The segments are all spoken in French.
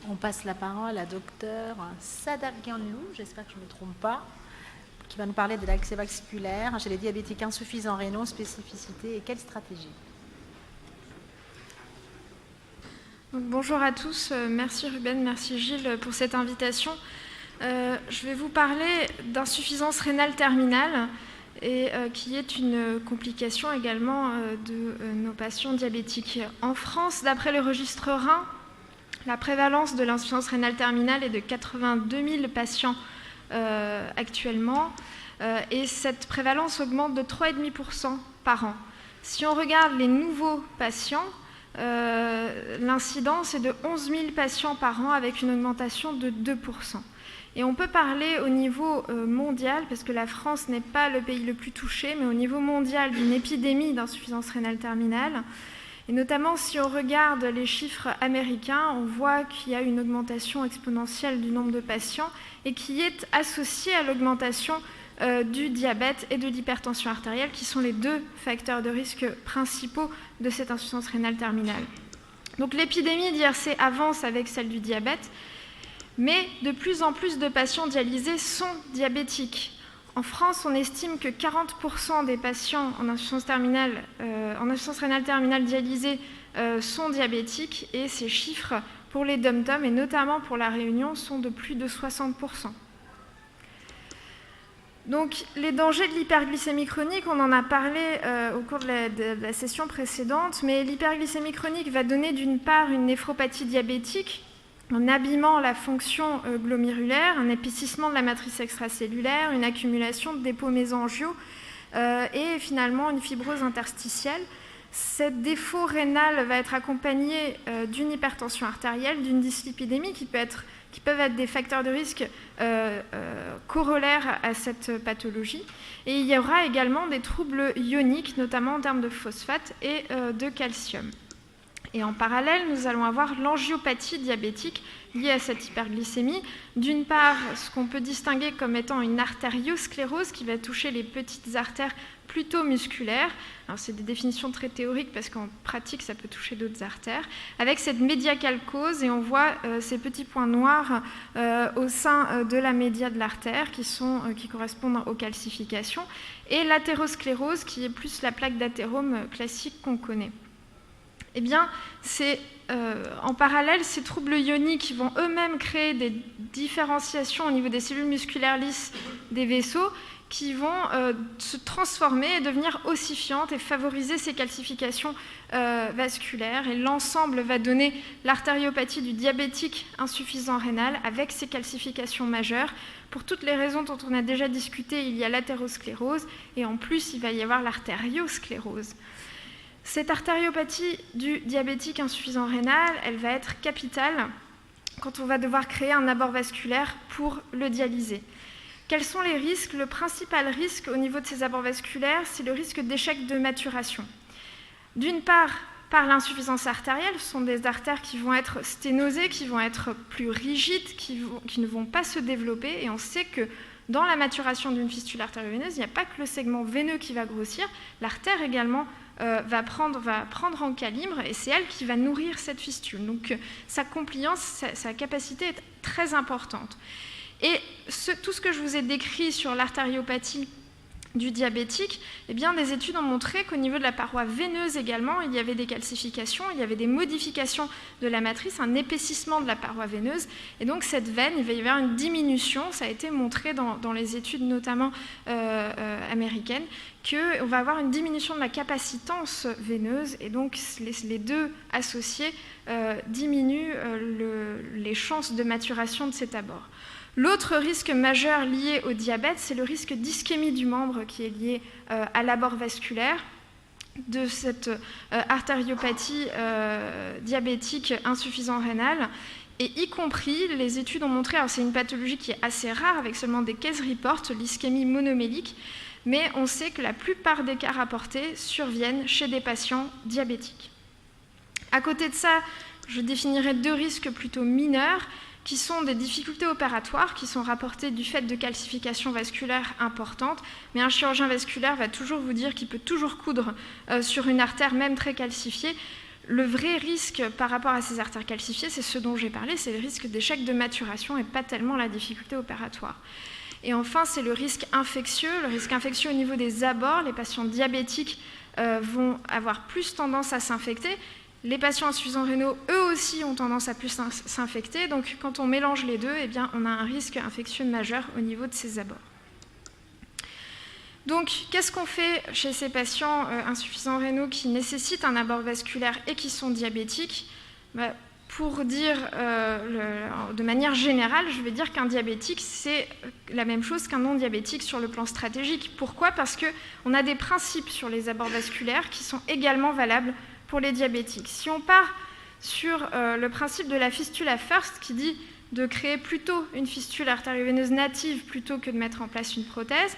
On passe la parole à Dr Sadargyan Lou, j'espère que je ne me trompe pas, qui va nous parler de l'accès vasculaire chez les diabétiques insuffisants rénaux, spécificité et quelle stratégie. Bonjour à tous, merci Ruben, merci Gilles pour cette invitation. Je vais vous parler d'insuffisance rénale terminale, et qui est une complication également de nos patients diabétiques. En France, d'après le registre Rhin, la prévalence de l'insuffisance rénale terminale est de 82 000 patients actuellement, et cette prévalence augmente de 3,5% par an. Si on regarde les nouveaux patients, l'incidence est de 11 000 patients par an avec une augmentation de 2%. Et on peut parler au niveau mondial, parce que la France n'est pas le pays le plus touché, mais au niveau mondial d'une épidémie d'insuffisance rénale terminale. Et notamment, si on regarde les chiffres américains, on voit qu'il y a une augmentation exponentielle du nombre de patients et qui est associée à l'augmentation du diabète et de l'hypertension artérielle, qui sont les deux facteurs de risque principaux de cette insuffisance rénale terminale. Donc l'épidémie d'IRC avance avec celle du diabète, mais de plus en plus de patients dialysés sont diabétiques. En France, on estime que 40% des patients en insuffisance rénale terminale dialysés sont diabétiques, et ces chiffres pour les DOM-TOM et notamment pour la Réunion sont de plus de 60%. Donc, les dangers de l'hyperglycémie chronique, on en a parlé au cours de la session précédente, mais l'hyperglycémie chronique va donner d'une part une néphropathie diabétique, en abîmant la fonction glomérulaire, un épaississement de la matrice extracellulaire, une accumulation de dépôts mésangiaux et finalement une fibrose interstitielle. Ce défaut rénal va être accompagné d'une hypertension artérielle, d'une dyslipidémie qui peuvent être des facteurs de risque corollaires à cette pathologie. Et il y aura également des troubles ioniques, notamment en termes de phosphate et de calcium. Et en parallèle, nous allons avoir l'angiopathie diabétique liée à cette hyperglycémie. D'une part, ce qu'on peut distinguer comme étant une artériosclérose qui va toucher les petites artères plutôt musculaires. Alors, c'est des définitions très théoriques parce qu'en pratique, ça peut toucher d'autres artères. Avec cette médiacalcose, et on voit ces petits points noirs au sein de la média de l'artère qui correspondent aux calcifications. Et l'athérosclérose qui est plus la plaque d'athérome classique qu'on connaît. Eh bien, c'est en parallèle, ces troubles ioniques vont eux-mêmes créer des différenciations au niveau des cellules musculaires lisses des vaisseaux qui vont se transformer et devenir ossifiantes et favoriser ces calcifications vasculaires. Et l'ensemble va donner l'artériopathie du diabétique insuffisant rénal avec ces calcifications majeures. Pour toutes les raisons dont on a déjà discuté, il y a l'athérosclérose et en plus, il va y avoir l'artériosclérose. Cette artériopathie du diabétique insuffisant rénal, elle va être capitale quand on va devoir créer un abord vasculaire pour le dialyser. Quels sont les risques? Le principal risque au niveau de ces abords vasculaires, c'est le risque d'échec de maturation. D'une part, par l'insuffisance artérielle, ce sont des artères qui vont être sténosées, qui vont être plus rigides, qui ne vont pas se développer, et on sait que dans la maturation d'une fistule artério-veineuse, il n'y a pas que le segment veineux qui va grossir, l'artère également va prendre en calibre, et c'est elle qui va nourrir cette fistule. Donc sa compliance, sa capacité est très importante. Et tout ce que je vous ai décrit sur l'artériopathie du diabétique, eh bien, des études ont montré qu'au niveau de la paroi veineuse également, il y avait des calcifications, il y avait des modifications de la matrice, un épaississement de la paroi veineuse. Et donc cette veine, il va y avoir une diminution, ça a été montré dans les études notamment américaines, qu'on va avoir une diminution de la capacitance veineuse, et donc les deux associés diminuent les chances de maturation de cet abord. L'autre risque majeur lié au diabète, c'est le risque d'ischémie du membre qui est lié à l'abord vasculaire de cette artériopathie diabétique insuffisant rénale. Et y compris, les études ont montré, alors c'est une pathologie qui est assez rare avec seulement des case reports, l'ischémie monomélique, mais on sait que la plupart des cas rapportés surviennent chez des patients diabétiques. À côté de ça, je définirai deux risques plutôt mineurs, qui sont des difficultés opératoires qui sont rapportées du fait de calcifications vasculaires importantes. Mais un chirurgien vasculaire va toujours vous dire qu'il peut toujours coudre sur une artère, même très calcifiée. Le vrai risque par rapport à ces artères calcifiées, c'est ce dont j'ai parlé, c'est le risque d'échec de maturation et pas tellement la difficulté opératoire. Et enfin, c'est le risque infectieux. Le risque infectieux au niveau des abords, les patients diabétiques vont avoir plus tendance à s'infecter. Les patients insuffisants rénaux, eux aussi, ont tendance à plus s'infecter. Donc, quand on mélange les deux, eh bien, on a un risque infectieux majeur au niveau de ces abords. Donc, qu'est-ce qu'on fait chez ces patients insuffisants rénaux qui nécessitent un abord vasculaire et qui sont diabétiques ? Pour dire de manière générale, je vais dire qu'un diabétique, c'est la même chose qu'un non-diabétique sur le plan stratégique. Pourquoi ? Parce qu'on a des principes sur les abords vasculaires qui sont également valables pour les diabétiques. Si on part sur le principe de la fistula first, qui dit de créer plutôt une fistule artério-veineuse native plutôt que de mettre en place une prothèse,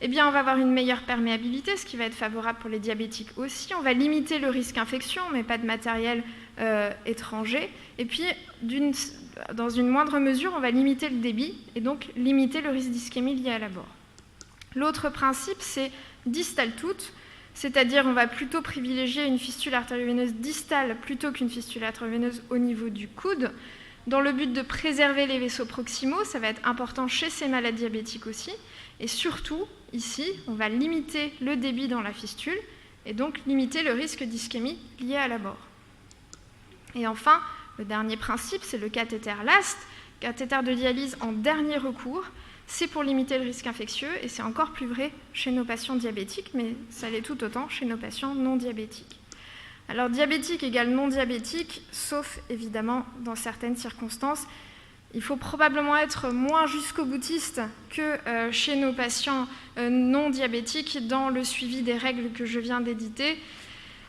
eh bien, on va avoir une meilleure perméabilité, ce qui va être favorable pour les diabétiques aussi. On va limiter le risque infection, mais pas de matériel étranger. Et puis, dans une moindre mesure, on va limiter le débit et donc limiter le risque d'ischémie lié à l'abord. L'autre principe, c'est distal toute, c'est-à-dire on va plutôt privilégier une fistule artério-veineuse distale plutôt qu'une fistule artério-veineuse au niveau du coude, dans le but de préserver les vaisseaux proximaux. Ça va être important chez ces malades diabétiques aussi. Et surtout, ici, on va limiter le débit dans la fistule et donc limiter le risque d'ischémie lié à l'abord. Et enfin, le dernier principe, c'est le cathéter LAST, cathéter de dialyse en dernier recours. C'est pour limiter le risque infectieux et c'est encore plus vrai chez nos patients diabétiques, mais ça l'est tout autant chez nos patients non diabétiques. Alors, diabétique égale non diabétique, sauf évidemment dans certaines circonstances. Il faut probablement être moins jusqu'au-boutiste que chez nos patients non diabétiques dans le suivi des règles que je viens d'éditer.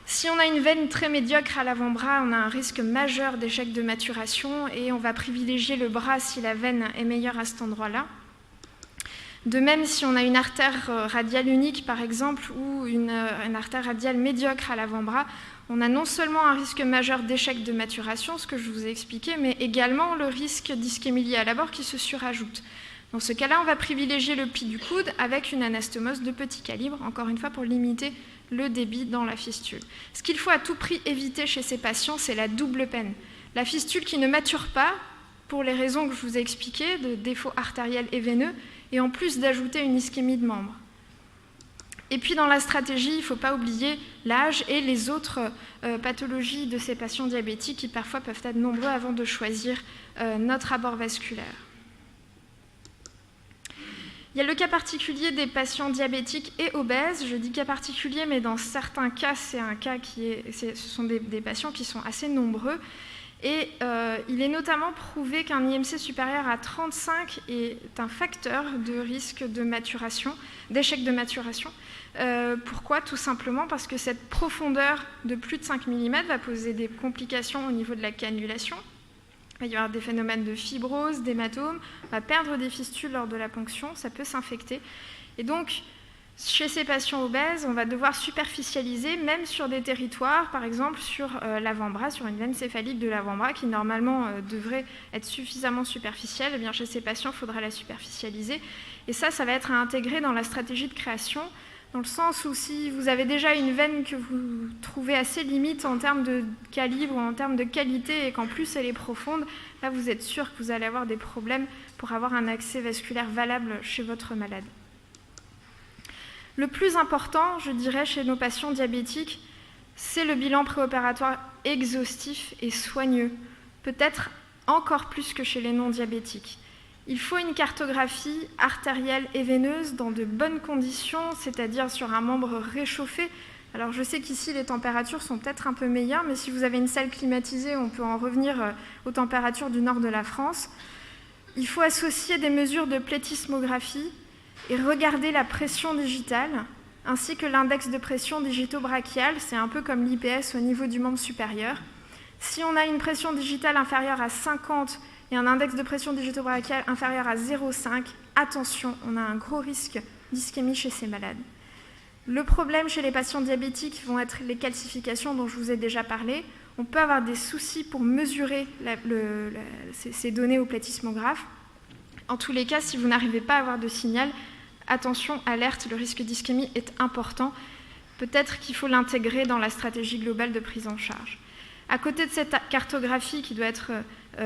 Si on a une veine très médiocre à l'avant-bras, on a un risque majeur d'échec de maturation et on va privilégier le bras si la veine est meilleure à cet endroit-là. De même, si on a une artère radiale unique, par exemple, ou une artère radiale médiocre à l'avant-bras, on a non seulement un risque majeur d'échec de maturation, ce que je vous ai expliqué, mais également le risque d'ischémie liée à l'abord qui se surajoute. Dans ce cas-là, on va privilégier le pli du coude avec une anastomose de petit calibre, encore une fois pour limiter le débit dans la fistule. Ce qu'il faut à tout prix éviter chez ces patients, c'est la double peine. La fistule qui ne mature pas, pour les raisons que je vous ai expliquées, de défaut artériel et veineux, et en plus d'ajouter une ischémie de membre. Et puis dans la stratégie, il ne faut pas oublier l'âge et les autres pathologies de ces patients diabétiques qui parfois peuvent être nombreux avant de choisir notre abord vasculaire. Il y a le cas particulier des patients diabétiques et obèses. Je dis cas particulier, mais dans certains cas, c'est un cas ce sont des patients qui sont assez nombreux. Et il est notamment prouvé qu'un IMC supérieur à 35 est un facteur de risque de maturation, d'échec de maturation. Pourquoi ? Tout simplement parce que cette profondeur de plus de 5 mm va poser des complications au niveau de la cannulation. Il va y avoir des phénomènes de fibrose, d'hématome, on va perdre des fistules lors de la ponction, ça peut s'infecter. Et donc, chez ces patients obèses, on va devoir superficialiser, même sur des territoires, par exemple sur l'avant-bras, sur une veine céphalique de l'avant-bras qui normalement devrait être suffisamment superficielle. Eh bien, chez ces patients, il faudra la superficialiser. Et ça va être à intégrer dans la stratégie de création, dans le sens où si vous avez déjà une veine que vous trouvez assez limite en termes de calibre ou en termes de qualité et qu'en plus elle est profonde, là vous êtes sûr que vous allez avoir des problèmes pour avoir un accès vasculaire valable chez votre malade. Le plus important, je dirais, chez nos patients diabétiques, c'est le bilan préopératoire exhaustif et soigneux, peut-être encore plus que chez les non-diabétiques. Il faut une cartographie artérielle et veineuse dans de bonnes conditions, c'est-à-dire sur un membre réchauffé. Alors je sais qu'ici les températures sont peut-être un peu meilleures, mais si vous avez une salle climatisée, on peut en revenir aux températures du nord de la France. Il faut associer des mesures de plétismographie et regarder la pression digitale, ainsi que l'index de pression digito-brachiale, c'est un peu comme l'IPS au niveau du membre supérieur. Si on a une pression digitale inférieure à 50 et un index de pression digito-brachiale inférieur à 0,5, attention, on a un gros risque d'ischémie chez ces malades. Le problème chez les patients diabétiques vont être les calcifications dont je vous ai déjà parlé. On peut avoir des soucis pour mesurer ces données au plétismographe. En tous les cas, si vous n'arrivez pas à avoir de signal, attention, alerte, le risque d'ischémie est important. Peut-être qu'il faut l'intégrer dans la stratégie globale de prise en charge. À côté de cette cartographie qui doit être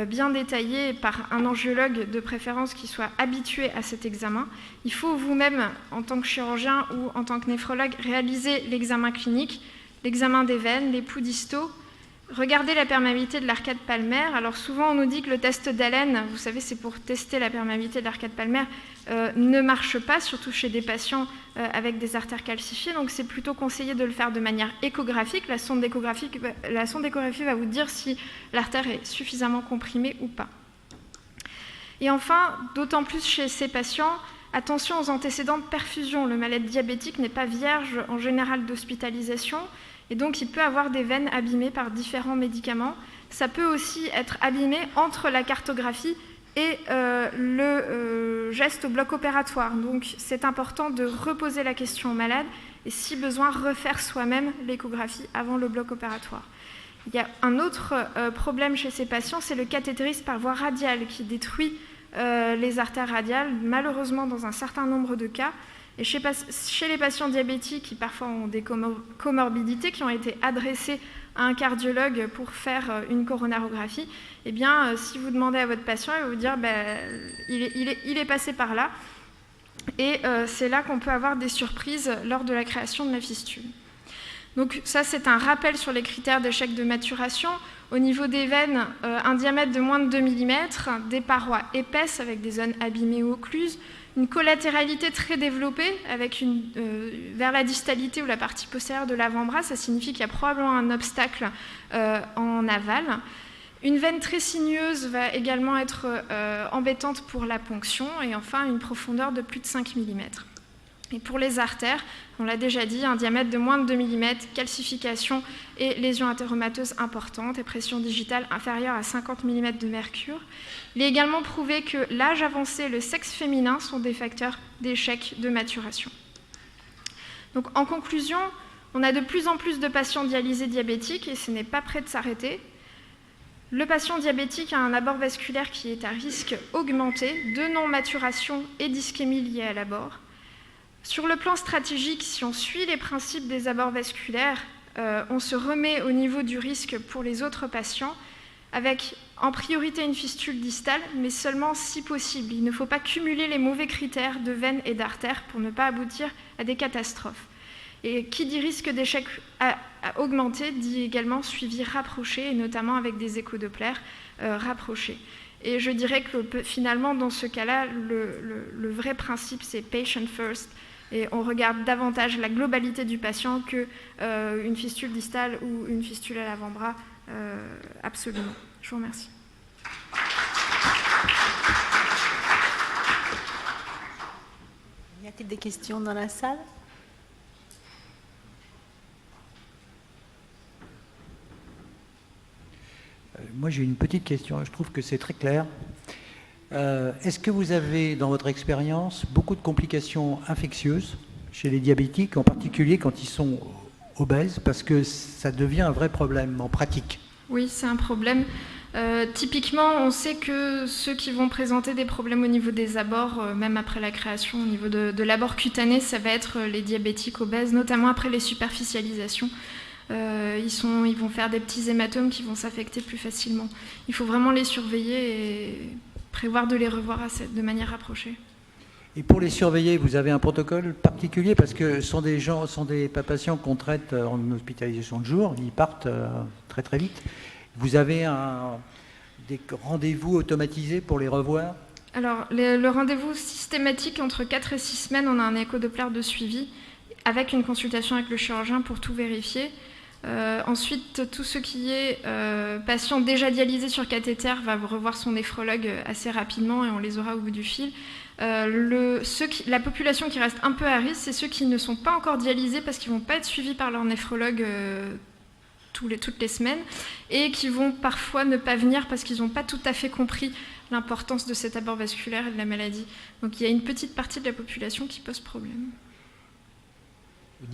bien détaillée par un angiologue de préférence qui soit habitué à cet examen, il faut vous-même, en tant que chirurgien ou en tant que néphrologue, réaliser l'examen clinique, l'examen des veines, les pouls distaux, regarder la perméabilité de l'arcade palmaire. Alors souvent on nous dit que le test d'Allen, vous savez c'est pour tester la perméabilité de l'arcade palmaire, ne marche pas, surtout chez des patients avec des artères calcifiées, donc c'est plutôt conseillé de le faire de manière échographique. La sonde d'échographie va vous dire si l'artère est suffisamment comprimée ou pas. Et enfin, d'autant plus chez ces patients, attention aux antécédents de perfusion. Le malade diabétique n'est pas vierge en général d'hospitalisation, et donc il peut avoir des veines abîmées par différents médicaments. Ça peut aussi être abîmé entre la cartographie et le geste au bloc opératoire. Donc c'est important de reposer la question au malade et si besoin refaire soi-même l'échographie avant le bloc opératoire. Il y a un autre problème chez ces patients, c'est le cathétérisme par voie radiale qui détruit les artères radiales, malheureusement dans un certain nombre de cas. Et chez les patients diabétiques qui parfois ont des comorbidités qui ont été adressées à un cardiologue pour faire une coronarographie, eh bien, si vous demandez à votre patient, il va vous dire il est passé par là. Et c'est là qu'on peut avoir des surprises lors de la création de la fistule. Donc ça, c'est un rappel sur les critères d'échec de maturation. Au niveau des veines, un diamètre de moins de 2 mm, des parois épaisses avec des zones abîmées ou occluses, une collatéralité très développée avec vers la distalité ou la partie postérieure de l'avant-bras, ça signifie qu'il y a probablement un obstacle en aval. Une veine très sinueuse va également être embêtante pour la ponction, et enfin une profondeur de plus de 5 mm. Et pour les artères, on l'a déjà dit, un diamètre de moins de 2 mm, calcification et lésions athéromateuses importantes et pression digitale inférieure à 50 mm de mercure. Il est également prouvé que l'âge avancé et le sexe féminin sont des facteurs d'échec de maturation. Donc, en conclusion, on a de plus en plus de patients dialysés diabétiques et ce n'est pas prêt de s'arrêter. Le patient diabétique a un abord vasculaire qui est à risque augmenté de non-maturation et d'ischémie liée à l'abord. Sur le plan stratégique, si on suit les principes des abords vasculaires, on se remet au niveau du risque pour les autres patients, avec en priorité une fistule distale, mais seulement si possible. Il ne faut pas cumuler les mauvais critères de veines et d'artères pour ne pas aboutir à des catastrophes. Et qui dit risque d'échec augmenté dit également suivi rapproché, et notamment avec des échodoppler rapprochés. Et je dirais que finalement, dans ce cas-là, le vrai principe, c'est patient first. Et on regarde davantage la globalité du patient qu'une fistule distale ou une fistule à l'avant-bras, absolument. Je vous remercie. Y a-t-il des questions dans la salle ? Moi, j'ai une petite question. Je trouve que c'est très clair. Est-ce que vous avez, dans votre expérience, beaucoup de complications infectieuses chez les diabétiques, en particulier quand ils sont obèses, parce que ça devient un vrai problème en pratique? Oui, c'est un problème. Typiquement, on sait que ceux qui vont présenter des problèmes au niveau des abords, même après la création, au niveau de l'abord cutané, ça va être les diabétiques obèses, notamment après les superficialisations. Ils vont faire des petits hématomes qui vont s'affecter plus facilement. Il faut vraiment les surveiller et prévoir de les revoir de manière rapprochée. Et pour les surveiller, vous avez un protocole particulier parce que ce sont des patients qu'on traite en hospitalisation de jour, ils partent très très vite. Vous avez des rendez-vous automatisés pour les revoir? Alors, le rendez-vous systématique entre 4 et 6 semaines, on a un échodoppler de suivi avec une consultation avec le chirurgien pour tout vérifier. Ensuite, tout ce qui est patient déjà dialysé sur cathéter va revoir son néphrologue assez rapidement et on les aura au bout du fil. La population qui reste un peu à risque, c'est ceux qui ne sont pas encore dialysés parce qu'ils ne vont pas être suivis par leur néphrologue toutes les semaines et qui vont parfois ne pas venir parce qu'ils n'ont pas tout à fait compris l'importance de cet abord vasculaire et de la maladie. Donc il y a une petite partie de la population qui pose problème. Au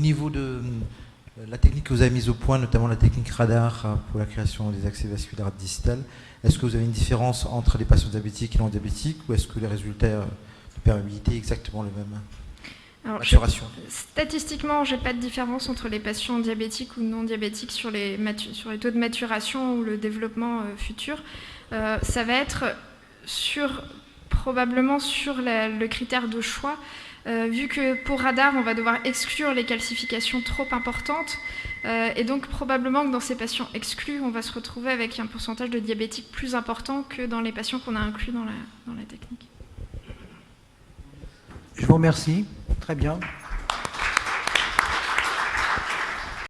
niveau de la technique que vous avez mise au point, notamment la technique radar pour la création des accès vasculaires distales, est-ce que vous avez une différence entre les patients diabétiques et non diabétiques ou est-ce que les résultats de perméabilité sont exactement les mêmes? Alors, maturation. Statistiquement, je n'ai pas de différence entre les patients diabétiques ou non diabétiques sur les taux de maturation ou le développement futur. Ça va être probablement sur le critère de choix, vu que pour radar, on va devoir exclure les calcifications trop importantes, et donc probablement que dans ces patients exclus, on va se retrouver avec un pourcentage de diabétiques plus important que dans les patients qu'on a inclus dans la technique. Je vous remercie. Très bien.